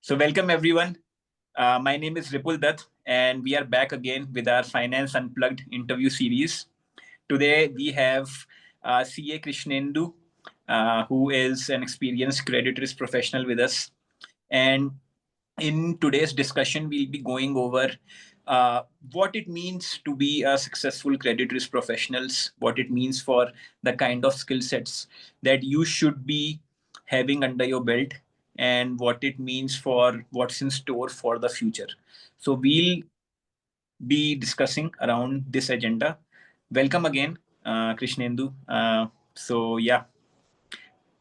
So welcome everyone. My name is Ripul Dutt, and we are back again with our Finance Unplugged interview series. Today we have CA Krishnendu, who is an experienced credit risk professional with us. And in today's discussion, we'll be going over what it means to be a successful credit risk professionals, what it means for the kind of skill sets that you should be having under your belt, and what it means for what's in store for the future. So we'll be discussing around this agenda. Welcome again, Krishnendu. So yeah,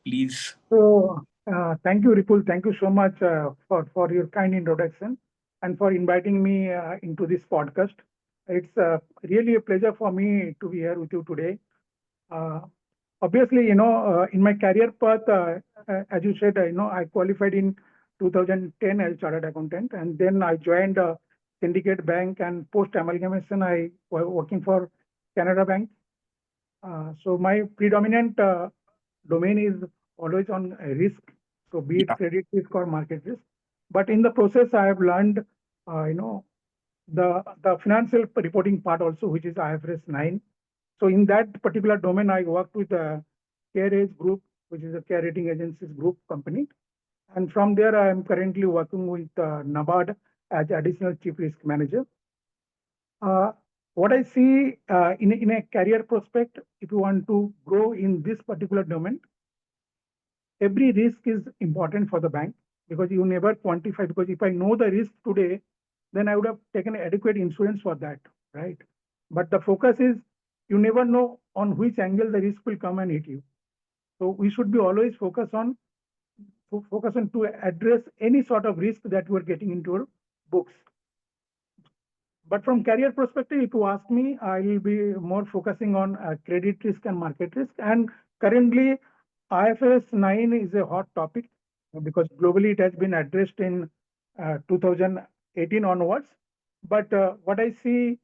please. Thank you, Ripul. Thank you so much for your kind introduction and for inviting me into this podcast. It's really a pleasure for me to be here with you today. Uh, Obviously, in my career path, as you said, I qualified in 2010 as chartered accountant, and then I joined Syndicate Bank, and post amalgamation, I was working for Canada Bank. So my predominant domain is always on risk, so be it Yeah. credit risk or market risk. But in the process, I have learned, the financial reporting part also, which is IFRS 9. So in that particular domain, I worked with a CareAge Group, which is a care rating agencies group company. And from there, I am currently working with NABARD as additional chief risk manager. Uh, what I see in a career prospect, if you want to grow in this particular domain, every risk is important for the bank because you never quantify. Because if I know the risk today, then I would have taken adequate insurance for that, right? But the focus is you never know on which angle the risk will come and hit you. So we should be always focus on to address any sort of risk that you are getting into your books. But from career perspective, if you ask me, I will be more focusing on credit risk and market risk. And currently, IFRS 9 is a hot topic because globally it has been addressed in 2018 onwards. But what I see,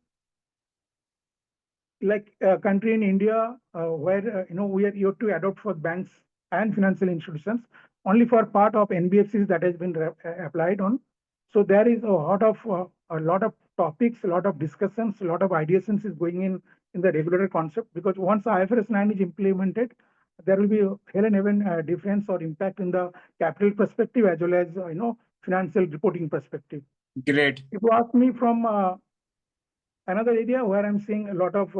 like a country in India, where we are yet to adopt for banks and financial institutions, only for part of NBFCs that has been applied on. So there is a lot of topics, a lot of discussions, a lot of ideations is going in the regulator concept, because once IFRS 9 is implemented, there will be a hell and heaven difference or impact in the capital perspective as well as financial reporting perspective. Great. If you ask me from another area where I'm seeing a lot of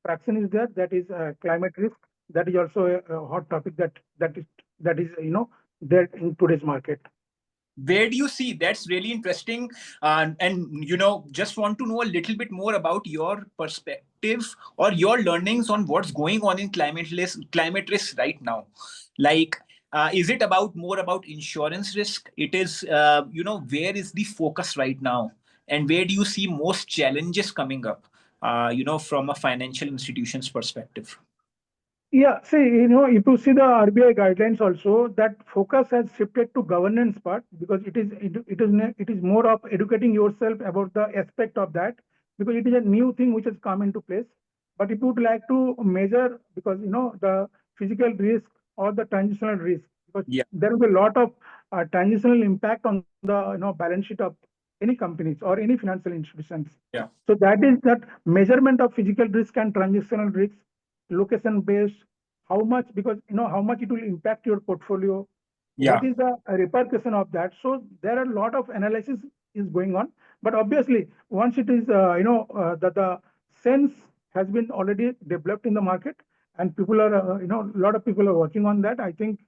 traction is there, that is climate risk. That is also a hot topic that is there in today's market. Where do you see? That's really interesting. And just want to know a little bit more about your perspective or your learnings on what's going on in climate risk right now. Like, is it more about insurance risk? It is, where is the focus right now? And where do you see most challenges coming up, from a financial institution's perspective? Yeah, see, if you see the RBI guidelines also, that focus has shifted to governance part, because it is more of educating yourself about the aspect of that, because it is a new thing which has come into place. But if you would like to measure, because the physical risk or the transitional risk, because Yeah. there will be a lot of transitional impact on the balance sheet of any companies or any financial institutions. Yeah. So that is that measurement of physical risk and transitional risk, location based, how much, because how much it will impact your portfolio, what Yeah. is the repercussion of that. So there are a lot of analysis is going on, but obviously once it is the sense has been already developed in the market, and people are a lot of people are working on that. I think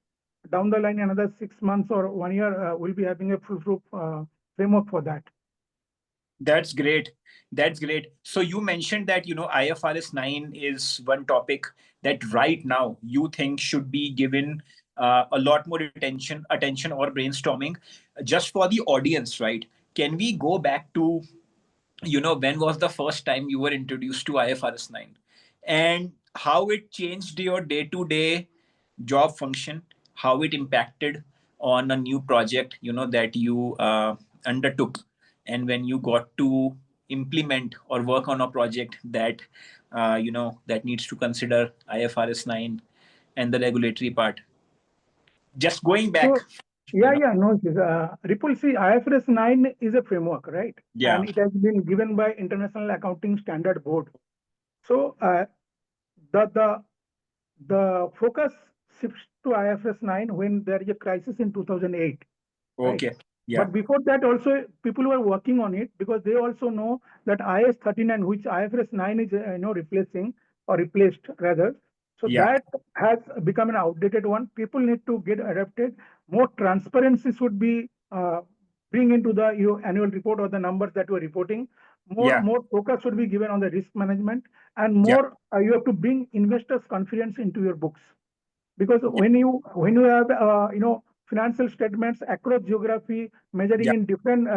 down the line another 6 months or 1 year we'll be having a full framework for that. That's great. That's great. So you mentioned that, IFRS 9 is one topic that right now you think should be given a lot more attention or brainstorming. Just for the audience, right? Can we go back to, when was the first time you were introduced to IFRS 9 and how it changed your day-to-day job function, how it impacted on a new project, that you undertook, and when you got to implement or work on a project that, that needs to consider IFRS 9 and the regulatory part. Just going back So Yeah, yeah, no, it is. Ripple, see, IFRS 9 is a framework, right? Yeah, And it has been given by International Accounting Standard Board. So the the the focus shifts to IFRS 9 when there is a crisis in 2008, right? okay, yeah, But before that, also people were working on it because they also know that IS 39, which IFRS 9 is replacing or replaced rather. So yeah, that has become an outdated one. People need to get adapted. More transparency should be bring into the annual report or the numbers that we're reporting. yeah, More focus should be given on the risk management, and yeah, more you have to bring investors' confidence into your books, because when you have financial statements across geography measuring yeah, in different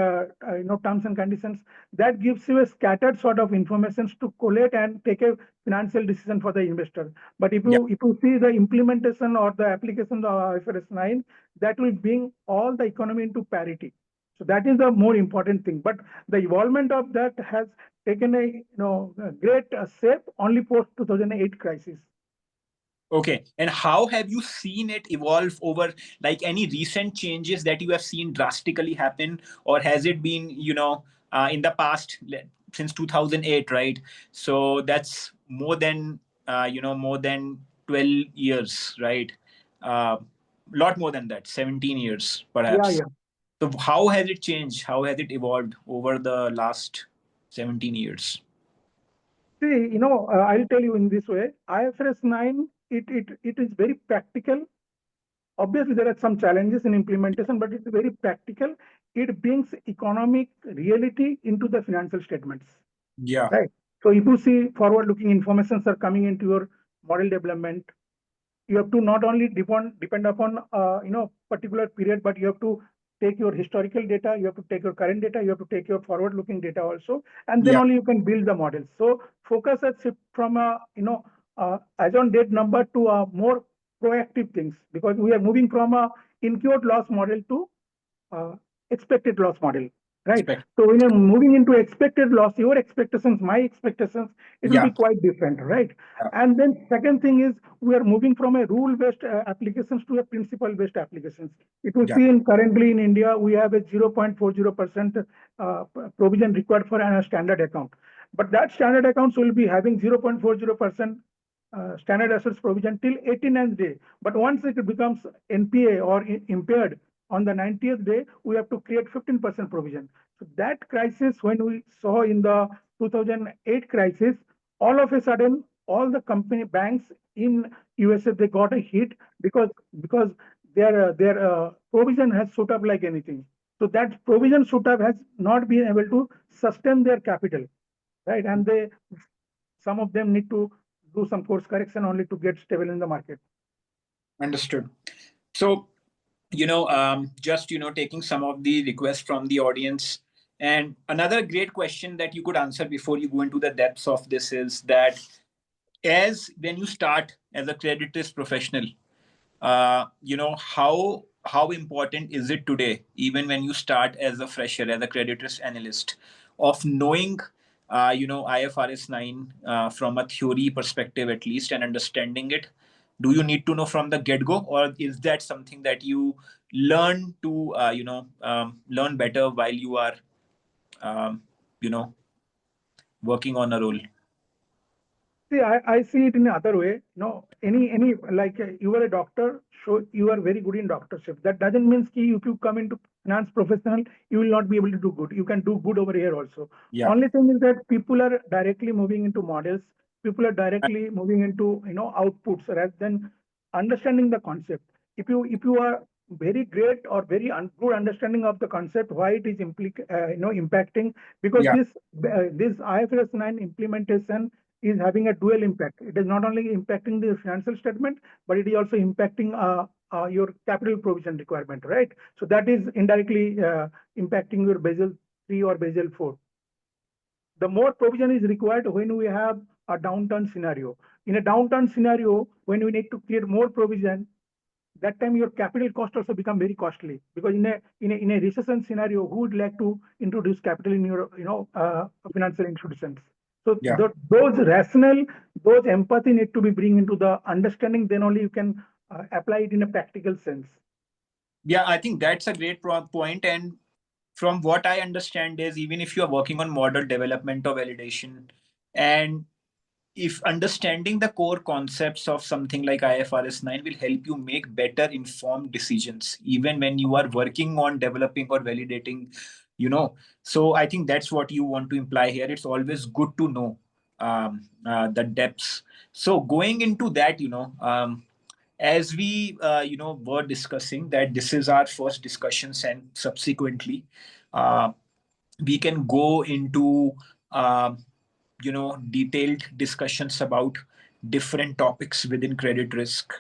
terms and conditions, that gives you a scattered sort of information to collate and take a financial decision for the investor. But if yeah. you see the implementation or the application of IFRS 9, that will bring all the economy into parity. So that is the more important thing. But the involvement of that has taken a great shape only post 2008 crisis. Okay. And how have you seen it evolve over, like, any recent changes that you have seen drastically happen, or has it been, in the past, since 2008, right? So that's more than 12 years, right? A lot more than that, 17 years, Yeah, perhaps. yeah. So how has it changed? How has it evolved over the last 17 years? See, I'll tell you in this way. IFRS 9, it is very practical. Obviously, there are some challenges in implementation, but it's very practical. It brings economic reality into the financial statements, Yeah, right? So if you see forward-looking informations are coming into your model development, you have to not only depend upon particular period, but you have to take your historical data, you have to take your current data, you have to take your forward looking data also, and then yeah, only you can build the models. So focus has shift from a as on date number to a more proactive things, because we are moving from a incurred loss model to uh, expected loss model, right? expect. So when you're moving into expected loss, your expectations, my expectations, it will be Yeah, quite different, right? yeah, And then second thing is we are moving from a rule-based applications to a principle-based applications. If you yeah, see in currently in India, we have a 0.40% provision required for a standard account. But that standard accounts will be having 0.40% standard assets provision till 89th day. But once it becomes NPA or impaired, on the 90th day, we have to create 15% provision. So that crisis, when we saw in the 2008 crisis, all of a sudden, all the company banks in USA, they got a hit because their provision has shoot up like anything. So that provision shoot up has not been able to sustain their capital, right? And some of them need to do some course correction only to get stable in the market. understood. So, just, taking some of the requests from the audience. And another great question that you could answer before you go into the depths of this is that, as when you start as a credit risk professional, how important is it today, even when you start as a fresher, as a credit risk analyst, of knowing IFRS 9 from a theory perspective at least, and understanding it? Do you need to know from the get go, or is that something that you learn to learn better while you are um, you know working on a role? See, I see it in another way. No, any like you are a doctor, so you are very good in doctorship. That doesn't mean ki if you come into finance professional, you will not be able to do good. You can do good over here also. Yeah, Only thing is that people are directly moving into models. People are directly moving into outputs rather than understanding the concept. If you are very great or very good understanding of the concept, why it is impacting, because yeah, this IFRS 9 implementation is having a dual impact. It is not only impacting the financial statement, but it is also impacting your capital provision requirement, right? So that is indirectly impacting your Basel 3 or Basel 4. The more provision is required when we have a downturn scenario. In a downturn scenario, when we need to create more provision, that time your capital cost also become very costly, because in a recession scenario, who would like to introduce capital in your financial institutions? So yeah. those rational, those empathy need to be bring into the understanding. Then only you can apply it in a practical sense. Yeah, I think that's a great point. And from what I understand is, even if you are working on model development or validation, and if understanding the core concepts of something like IFRS 9 will help you make better informed decisions, even when you are working on developing or validating, you know. So I think that's what you want to imply here. It's always good to know the depths. So going into that, as we were discussing that this is our first discussions, and subsequently uh, we can go into detailed discussions about different topics within credit risk.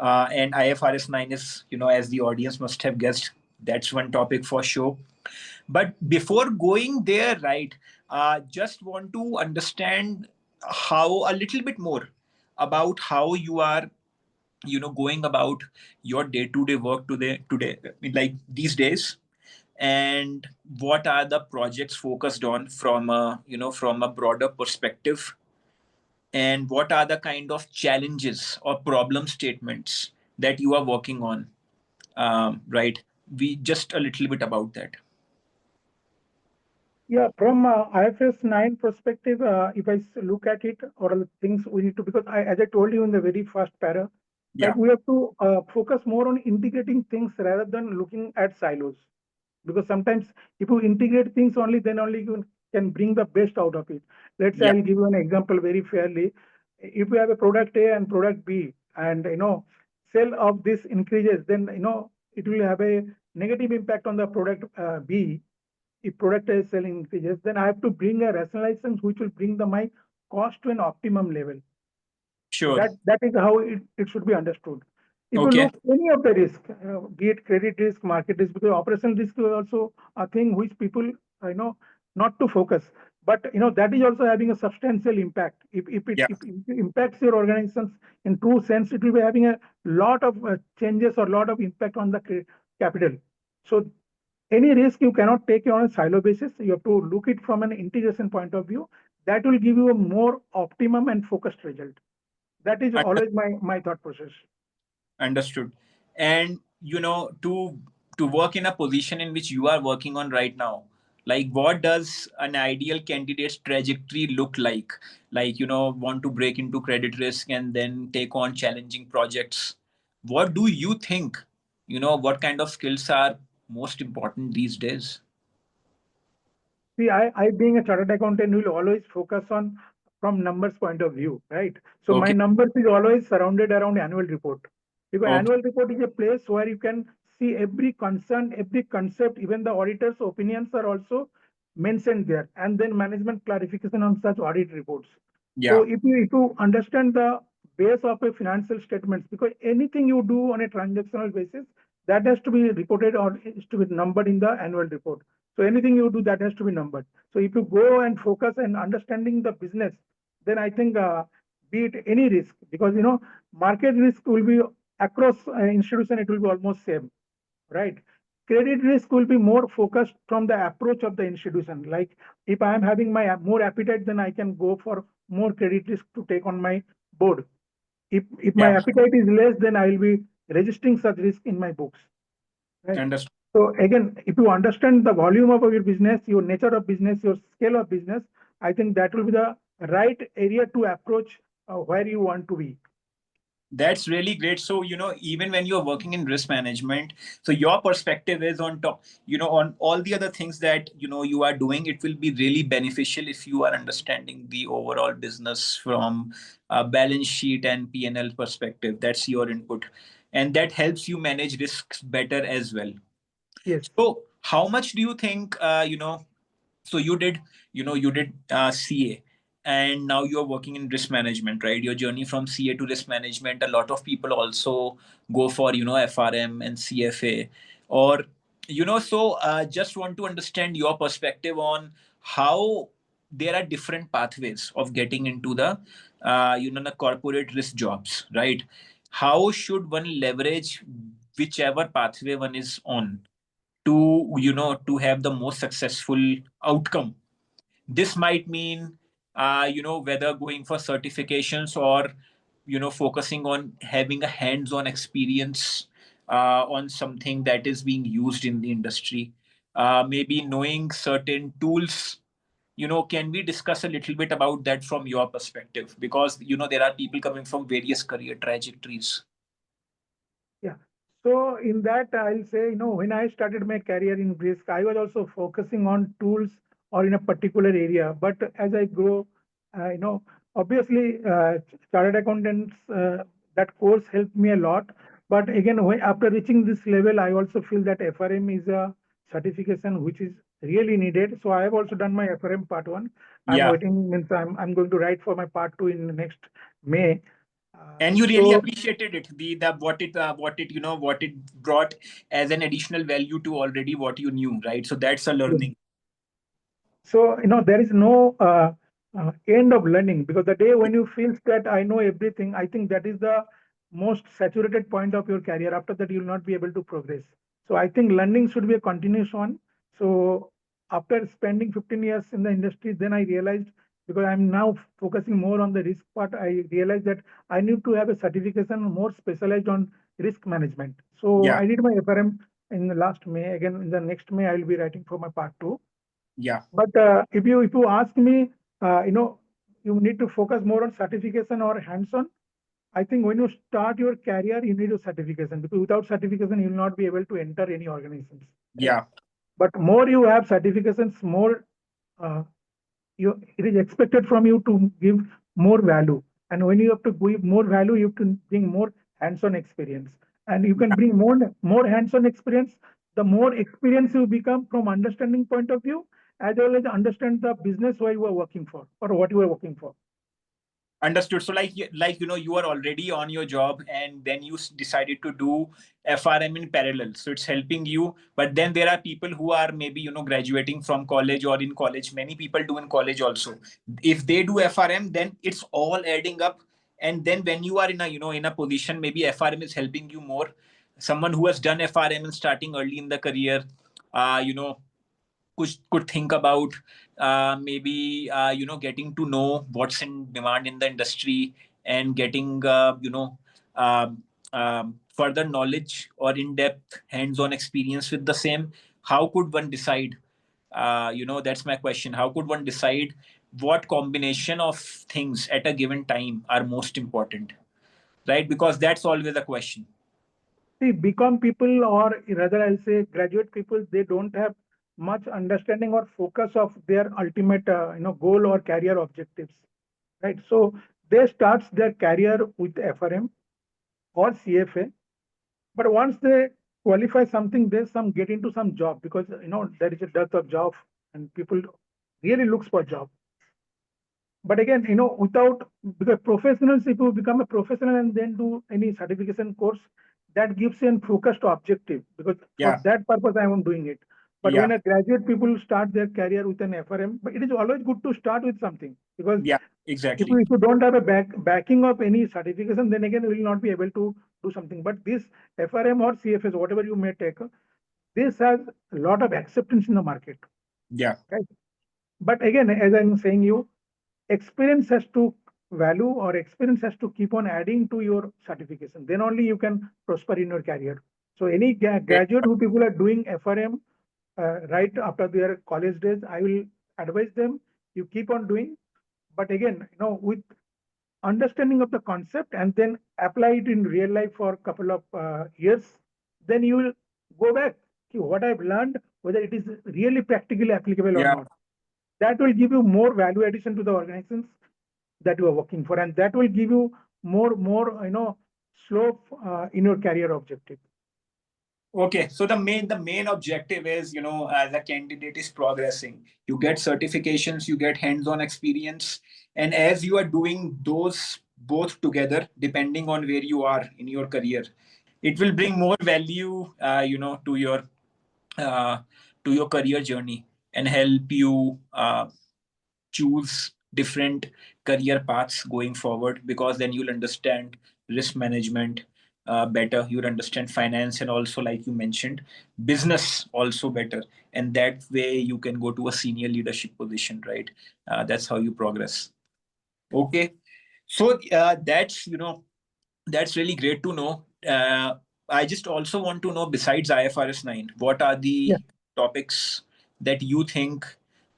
And IFRS 9 is, as the audience must have guessed, that's one topic for sure. But before going there, right, just want to understand how a little bit more about how you are, going about your day-to-day work today, like these days, and what are the projects focused on from a, from a broader perspective, and what are the kind of challenges or problem statements that you are working on, right? We just a little bit about that. Yeah, from IFRS 9 perspective, if I look at it, or the things we need to, because as I told you in the very first para, like Yeah. we have to focus more on integrating things rather than looking at silos. Because sometimes if you integrate things only, then only you can bring the best out of it. Let's say Yeah. I'll give you an example very fairly. If you have a product A and product B, and sale of this increases, then it will have a negative impact on the product B. If product A selling increases, then I have to bring a rationalization which will bring my cost to an optimum level. So Sure. that is how it should be understood. If you Okay. look any of the risk, be it credit risk, market risk, because operational risk is also a thing which people not to focus. But that is also having a substantial impact. Yeah. If it impacts your organizations in true sense, it will be having a lot of changes or lot of impact on the capital. So any risk you cannot take on a silo basis. You have to look it from an integration point of view. That will give you a more optimum and focused result. That is Under- always my thought process. Understood. And to work in a position in which you are working on right now, like what does an ideal candidate's trajectory look like? Like, want to break into credit risk and then take on challenging projects. What do you think? What kind of skills are most important these days? See, I being a chartered accountant will always focus on from numbers point of view, right? So my Okay. numbers is always surrounded around annual report. Because Okay. annual report is a place where you can see every concern, every concept, even the auditor's opinions are also mentioned there, and then management clarification on such audit reports. So Yeah. if you understand the base of a financial statements, because anything you do on a transactional basis, that has to be reported or is to be numbered in the annual report. So anything you do that has to be numbered. So if you go and focus and understanding the business, then I think be it any risk, because market risk will be across institution, it will be almost same, right? Credit risk will be more focused from the approach of the institution. Like if I am having my more appetite, then I can go for more credit risk to take on my board. If my Yeah. appetite is less, then I will be registering such risk in my books. Right. Understood. So again, if you understand the volume of your business, your nature of business, your scale of business, I think that will be the right area to approach where you want to be. That's really great. So, even when you're working in risk management, so your perspective is on top, on all the other things that, you are doing, it will be really beneficial if you are understanding the overall business from a balance sheet and P&L perspective. That's your input. And that helps you manage risks better as well. Yes. So, how much do you think, so you did CA, and now you're working in risk management, right? Your journey from CA to risk management, a lot of people also go for FRM and CFA, or so just want to understand your perspective on how there are different pathways of getting into the corporate risk jobs, right? How should one leverage whichever pathway one is on to have the most successful outcome? This might mean whether going for certifications or focusing on having a hands-on experience on something that is being used in the industry, maybe knowing certain tools. Can we discuss a little bit about that from your perspective? Because there are people coming from various career trajectories. Yeah. So in that, I'll say, when I started my career in risk, I was also focusing on tools or in a particular area. But as I grow, obviously, chartered accountants, that course helped me a lot. But again, after reaching this level, I also feel that FRM is a certification which is really needed. So I have also done my FRM part one. I'm Yeah. waiting, means I'm going to write for my part two in the next May. And you really So appreciated it, the what it brought as an additional value to already what you knew, right? So that's a yeah. learning. So, there is no end of learning, because the day when you feel that I know everything, I think that is the most saturated point of your career. After that, you will not be able to progress. So I think learning should be a continuous one. So after spending 15 years in the industry, then I realized, because I'm now focusing more on the risk part, I realized that I need to have a certification more specialized on risk management. So Yeah. I did my FRM in the last May. Again, in the next May, I will be writing for my part two. Yeah. But if you ask me, you need to focus more on certification or hands-on. I think when you start your career, you need a certification, because without certification, you will not be able to enter any organizations, right? Yeah. But more you have certifications, more uh, it is expected from you to give more value. And when you have to give more value, you can bring more hands-on experience. And you can bring more hands-on experience. The more experience you become from understanding point of view, as well as understand the business why you are working for or what you are working for. Understood. So you are already on your job, and then you decided to do FRM in parallel. So it's helping you. But then there are people who are maybe graduating from college or in college. Many people do in college also. If they do FRM, then it's all adding up. And then when you are in a position, maybe FRM is helping you more. Someone who has done FRM and starting early in the career, you know could think about maybe getting to know what's in demand in the industry, and getting further knowledge or in-depth hands-on experience with the same. How could one decide? That's my question. How could one decide what combination of things at a given time are most important, right? Because that's always a question. See, become people, or rather I'll say graduate people, they don't have much understanding or focus of their ultimate goal or career objectives, right? So they start their career with FRM or CFA. But once they qualify something, they some get into some job, because there is a dearth of job and people really looks for job. But again, without, because professionals, if you become a professional and then do any certification course, that gives you a focused objective, because for Yeah. that purpose I am doing it. But Yeah. when a graduate people start their career with an FRM, but it is always good to start with something, because Yeah. if you, Exactly. if you don't have a backing of any certification, then again you will not be able to do something. But this FRM or CFS, whatever you may take, this has a lot of acceptance in the market, Yeah. right? But again, as I'm saying you, experience has to value, or experience has to keep on adding to your certification. Then only you can prosper in your career. So any graduate who people are doing FRM right after their college days, I will advise them, you keep on doing. But again, with understanding of the concept, and then apply it in real life for a couple of years, then you will go back to what I've learned, whether it is really practically applicable or Yeah. not. That will give you more value addition to the organizations that you are working for, and that will give you more slope in your career objective. Okay, so the main objective is, as a candidate is progressing, you get certifications, you get hands-on experience, and as you are doing those both together, depending on where you are in your career, it will bring more value, uh, to your career journey, and help you choose different career paths going forward, because then you'll understand risk management better, you'll understand finance, and also, like you mentioned, business also better, and that way you can go to a senior leadership position, right? That's how you progress. Okay, so that's really great to know. I just also want to know, besides IFRS 9, what are Yeah. the topics that you think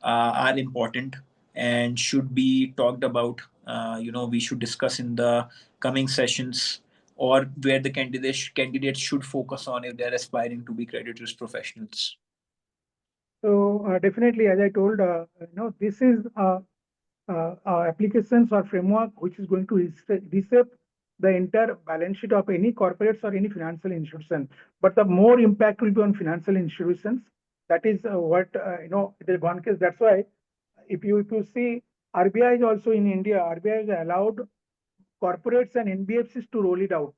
are important and should be talked about? We should discuss in the coming sessions, or where the candidates should focus on if they're aspiring to be credit risk professionals. So definitely, as I told, this is applications or framework which is going to reshape the entire balance sheet of any corporates or any financial institution. But the more impact will be on financial institutions. That is what it is one case. That's why if you see, RBI is also in India. RBI has allowed corporates and NBFCs to roll it out,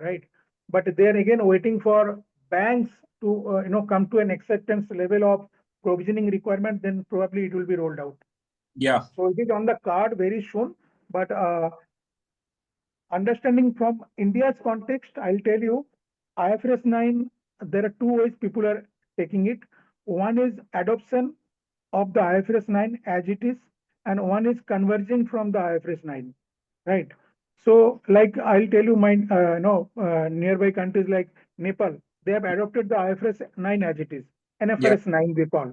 right? But they're again waiting for banks to come to an acceptance level of provisioning requirement. Then probably it will be rolled out. Yeah, So it is on the card very soon. But understanding from India's context, I'll tell you, IFRS 9, there are two ways people are taking it. One is adoption of the IFRS 9 as it is, and one is converging from the IFRS 9, right? So, like I'll tell you, my nearby countries like Nepal, they have adopted the IFRS 9 as it is, yeah, NFRS 9 they call.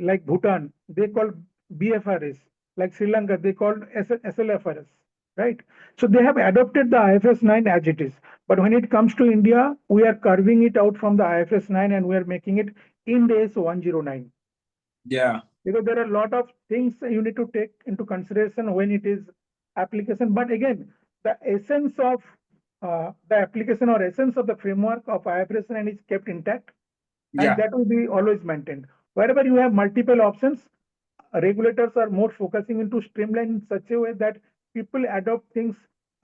Like Bhutan, they call BFRS. Like Sri Lanka, they call SLFRS, right? So they have adopted the IFRS 9 as it is. But when it comes to India, we are carving it out from the IFRS 9 and we are making it Ind AS 109. yeah, Because there are a lot of things you need to take into consideration when it is application. But again, the essence of the application or essence of the framework of IFRS 9 is kept intact, and yeah, that will be always maintained. Wherever you have multiple options, regulators are more focusing into streamline in such a way that people adopt things,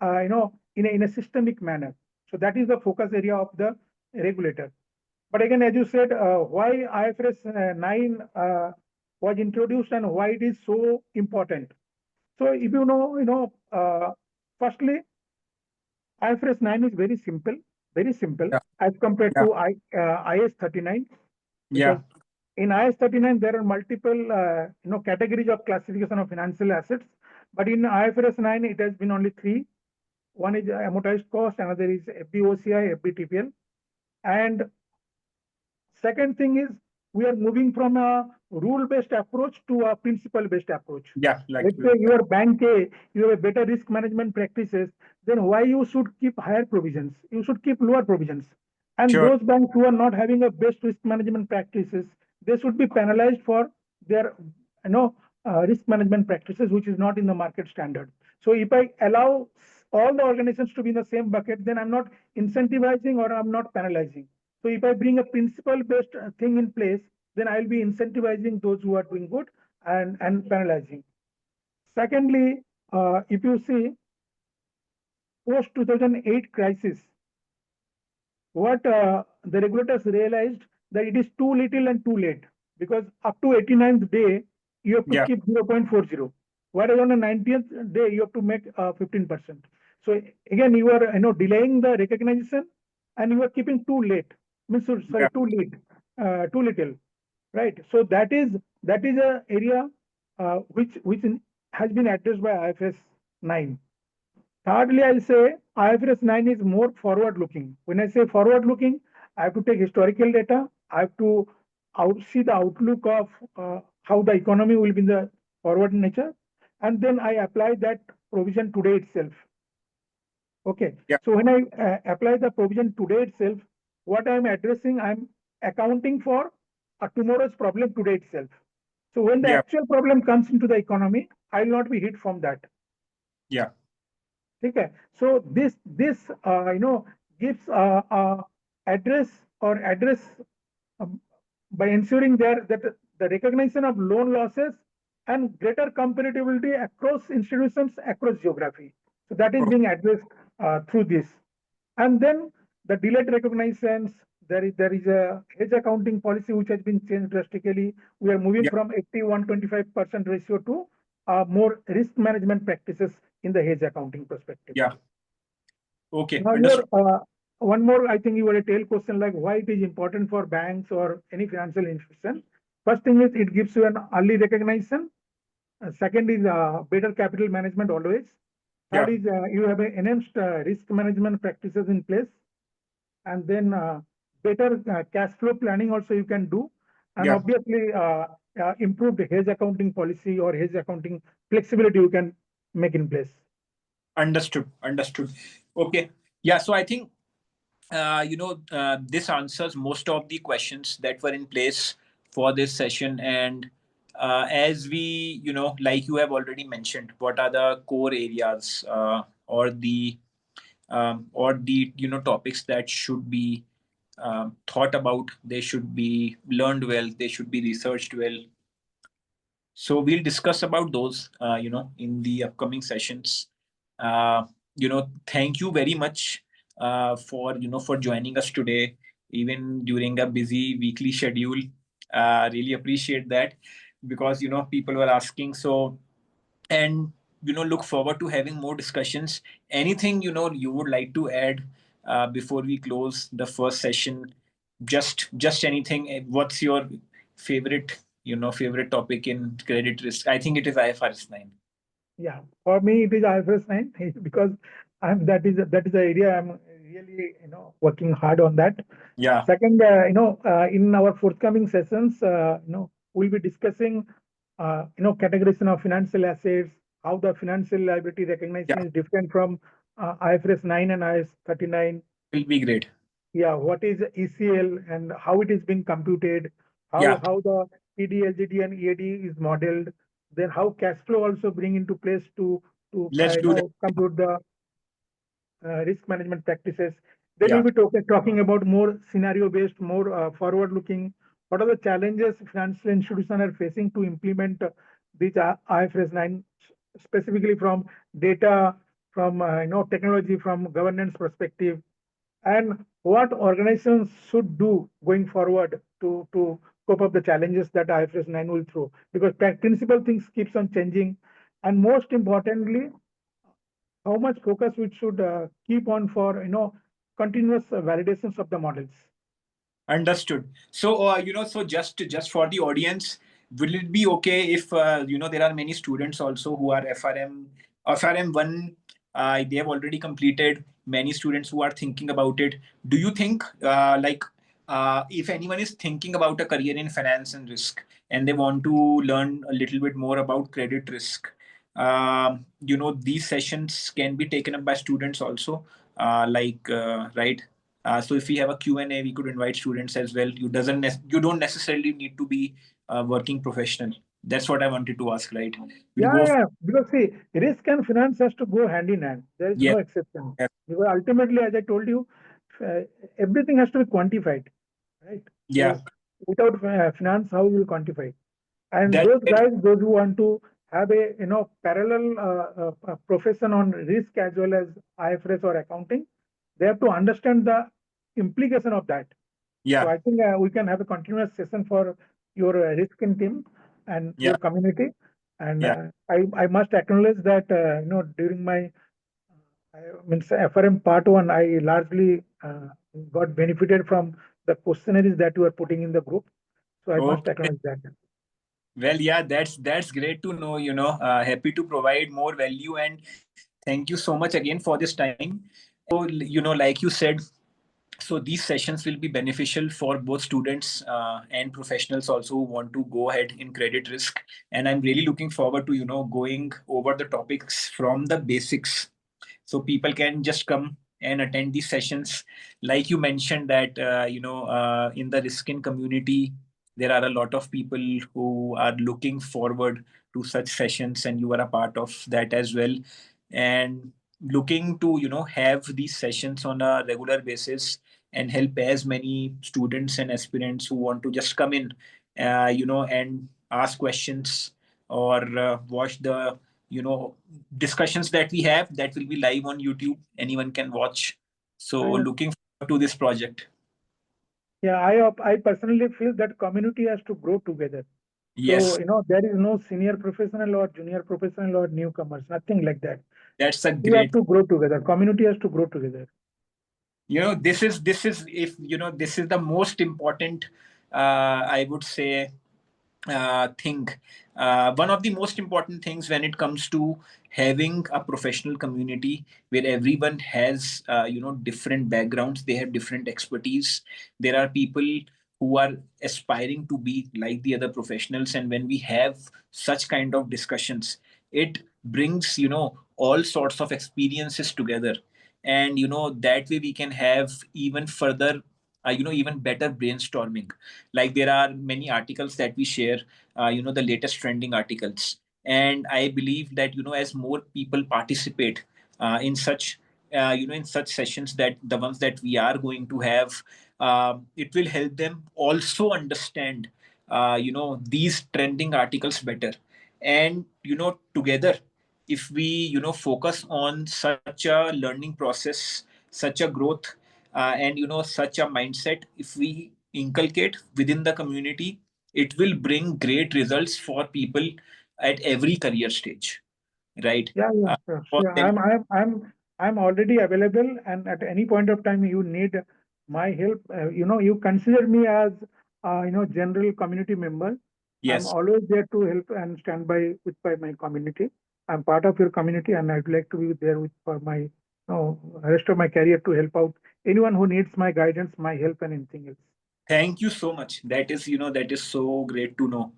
in a systemic manner. So that is the focus area of the regulator. But again, as you said, why IFRS 9 was introduced and why it is so important. So if firstly, IFRS 9 is very simple yeah, as compared yeah, to IS 39, because yeah, in IS 39 there are multiple categories of classification of financial assets, but in IFRS 9 it has been only three. One is amortized cost, another is FBOCI, FBTPL, and second thing is we are moving from a rule-based approach to a principle-based approach. yeah, like, Let's say your bank A, you have a better risk management practices, then why you should keep higher provisions? You should keep lower provisions. And sure, those banks who are not having a best risk management practices, they should be penalized for their risk management practices, which is not in the market standard. So if I allow all the organizations to be in the same bucket, then I'm not incentivizing or I'm not penalizing. So if I bring a principle-based thing in place, then I'll be incentivizing those who are doing good and penalizing. Secondly, if you see post 2008 crisis, what the regulators realized that it is too little and too late, because up to 89th day you have to yeah, keep 0.40, whereas on the 90th day you have to make 15%. So again, you are delaying the recognition and you are keeping too late. Means sorry, yeah, too late, too little, right? So that is a area which has been addressed by IFRS 9. Thirdly, I'll say IFRS 9 is more forward looking. When I say forward looking, I have to take historical data. I have to see the outlook of how the economy will be in the forward nature. And then I apply that provision today itself. Okay. yeah, So when I apply the provision today itself, what I'm addressing, I'm accounting for tomorrow's problem today itself. So when the yeah, actual problem comes into the economy, I will not be hit from that. yeah, Okay, so this gives address or address um, by ensuring that the recognition of loan losses and greater compatibility across institutions across geography. So that is oh, being addressed through this. And then the delayed recognitions, there is a hedge accounting policy which has been changed drastically. We are moving yeah, from 81-25% ratio to more risk management practices in the hedge accounting perspective. yeah. Okay, Now, understood. one more, I think you were a tail question like why it is important for banks or any financial institution. First thing is it gives you an early recognition. Second is better capital management always. Third Yeah, is you have enhanced risk management practices in place. and then better cash flow planning also you can do, and Yeah. obviously improved hedge accounting policy or hedge accounting flexibility you can make in place. Understood. Understood. Okay. Yeah. So I think this answers most of the questions that were in place for this session. And as we, like you have already mentioned, what are the core areas or the topics that should be thought about? They should be learned well. They should be researched well. So we'll discuss about those, in the upcoming sessions. Thank you very much for joining us today, even during a busy weekly schedule. Really appreciate that, because people were asking. So, and look forward to having more discussions. Anything you would like to add before we close the first session? Just anything. What's your favorite favorite topic in credit risk? I think it is IFRS 9. Yeah, for me it is IFRS 9 because that is the area I'm really working hard on that. Yeah. Second, in our forthcoming sessions, we'll be discussing categorization of financial assets, how the financial liability recognition Yeah, is different from IFRS 9 and IS 39. will be great. Yeah, what is ECL and how it is being computed, Yeah, how the PD, LGD, and EAD is modeled, then how cash flow also bring into place to let's do that. compute the risk management practices. Then we'll Yeah. be talking about more scenario based, more forward looking. What are the challenges financial institutions are facing to implement these IFRS 9, specifically from data, from technology, from governance perspective, and what organizations should do going forward to cope up the challenges that IFRS 9 will throw, because principal things keeps on changing, and most importantly, how much focus we should keep on for continuous validations of the models. Understood. So, so just for the audience, will it be okay if there are many students also who are FRM one? They have already completed. Many students who are thinking about it. Do you think, if anyone is thinking about a career in finance and risk, and they want to learn a little bit more about credit risk, these sessions can be taken up by students also, right? So if we have a Q&A, we could invite students as well. You don't necessarily need to be a working professional. That's what I wanted to ask, right? We'll Yeah, go. yeah, because see, risk and finance has to go hand in hand. There is Yeah, no exception. yeah, Because ultimately, as I told you, uh, everything has to be quantified, right? yeah. So without finance, how you will quantify? And That, those guys, those who want to have a parallel profession on risk as well as IFRS or accounting, they have to understand the implication of that. So yeah, I think we can have a continuous session for your risk in team and yeah, your community. And yeah. I must acknowledge that during my means FRM part one, I largely got benefited from the questionnaires that you are putting in the group. So I must Okay. acknowledge that. Well, yeah, that's great to know. Happy to provide more value, and thank you so much again for this time. So, like you said, so these sessions will be beneficial for both students and professionals also who want to go ahead in credit risk. And I'm really looking forward to going over the topics from the basics, so people can just come and attend these sessions. Like you mentioned that in the riskin community, there are a lot of people who are looking forward to such sessions, and you are a part of that as well. And looking to have these sessions on a regular basis and help as many students and aspirants who want to just come in and ask questions, or watch the discussions that we have, that will be live on YouTube. Anyone can watch. So Yeah, looking forward to this project. yeah, I personally feel that community has to grow together. So, Yes, there is no senior professional or junior professional or newcomers, nothing like that. that's a We have great. to grow together. Community has to grow together. This is if this is the most important, I would say, think one of the most important things when it comes to having a professional community where everyone has different backgrounds, they have different expertise. There are people who are aspiring to be like the other professionals, and when we have such kind of discussions, it brings all sorts of experiences together, and that way we can have even further even better brainstorming. Like there are many articles that we share, the latest trending articles, and I believe that as more people participate in such in such sessions, that the ones that we are going to have, it will help them also understand these trending articles better. And together, if we focus on such a learning process, such a growth, and such a mindset, if we inculcate within the community, it will bring great results for people at every career stage, right? Yeah, yeah, sure. For Sure. them. I'm already available, and at any point of time you need my help, you consider me as, general community member. I'm Yes. always there to help and stand by my community. I'm part of your community, and I'd like to be there with for my, rest of my career to help out anyone who needs my guidance, my help, and anything else. Thank you so much. That is, that is so great to know.